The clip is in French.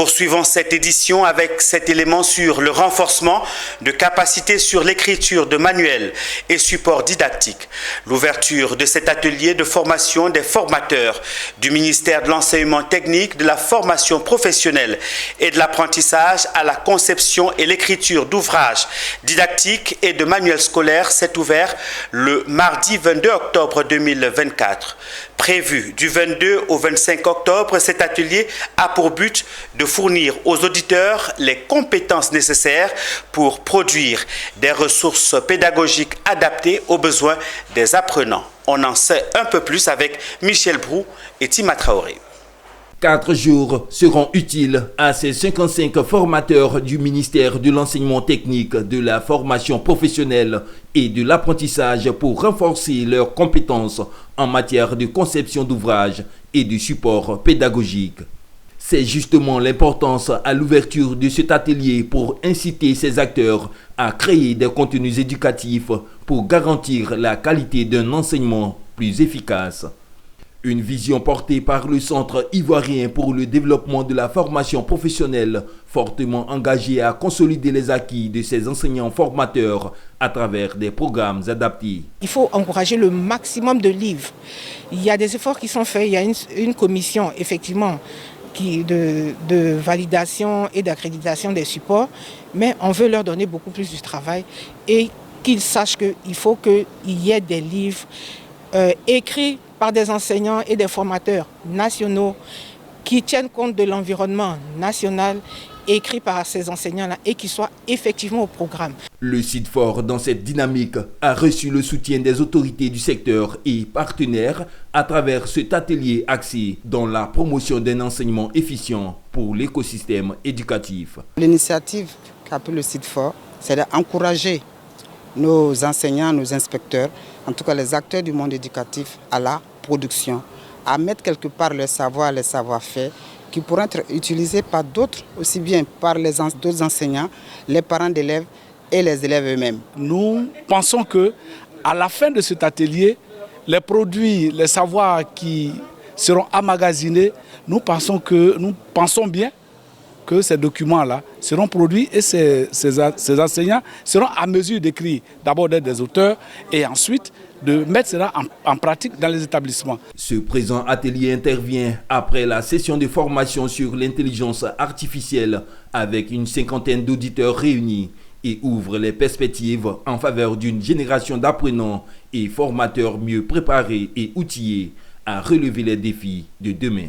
Poursuivons cette édition avec cet élément sur le renforcement de capacités sur l'écriture de manuels et supports didactiques. L'ouverture de cet atelier de formation des formateurs du ministère de l'enseignement technique, de la formation professionnelle et de l'apprentissage à la conception et l'écriture d'ouvrages didactiques et de manuels scolaires s'est ouvert le mardi 22 octobre 2024. Prévu du 22 au 25 octobre, cet atelier a pour but de fournir aux auditeurs les compétences nécessaires pour produire des ressources pédagogiques adaptées aux besoins des apprenants. On en sait un peu plus avec Michel Brou et Tima Traoré. 4 jours seront utiles à ces 55 formateurs du ministère de l'enseignement technique, de la formation professionnelle et de l'apprentissage pour renforcer leurs compétences en matière de conception d'ouvrages et de support pédagogique. C'est justement l'importance à l'ouverture de cet atelier pour inciter ces acteurs à créer des contenus éducatifs pour garantir la qualité d'un enseignement plus efficace. Une vision portée par le Centre ivoirien pour le développement de la formation professionnelle, fortement engagé à consolider les acquis de ces enseignants formateurs à travers des programmes adaptés. Il faut encourager le maximum de livres. Il y a des efforts qui sont faits, il y a une commission effectivement de validation et d'accréditation des supports, mais on veut leur donner beaucoup plus de travail et qu'ils sachent qu'il faut qu'il y ait des livres écrits par des enseignants et des formateurs nationaux qui tiennent compte de l'environnement national, écrit par ces enseignants-là et qui soient effectivement au programme. Le site fort dans cette dynamique a reçu le soutien des autorités du secteur et partenaires à travers cet atelier axé dans la promotion d'un enseignement efficient pour l'écosystème éducatif. L'initiative qu'a pris le site fort, c'est d'encourager nos enseignants, nos inspecteurs, en tout cas les acteurs du monde éducatif, à la production, à mettre quelque part le savoir, les savoir-faire qui pourront être utilisés par d'autres, aussi bien par d'autres enseignants, les parents d'élèves et les élèves eux-mêmes. Nous pensons qu'à la fin de cet atelier, les produits, les savoirs qui seront emmagasinés, nous pensons bien que ces documents-là seront produits et ces enseignants seront à mesure d'écrire, d'abord d'être des auteurs et ensuite de mettre cela en pratique dans les établissements. Ce présent atelier intervient après la session de formation sur l'intelligence artificielle avec une 50aine d'auditeurs réunis et ouvre les perspectives en faveur d'une génération d'apprenants et formateurs mieux préparés et outillés à relever les défis de demain.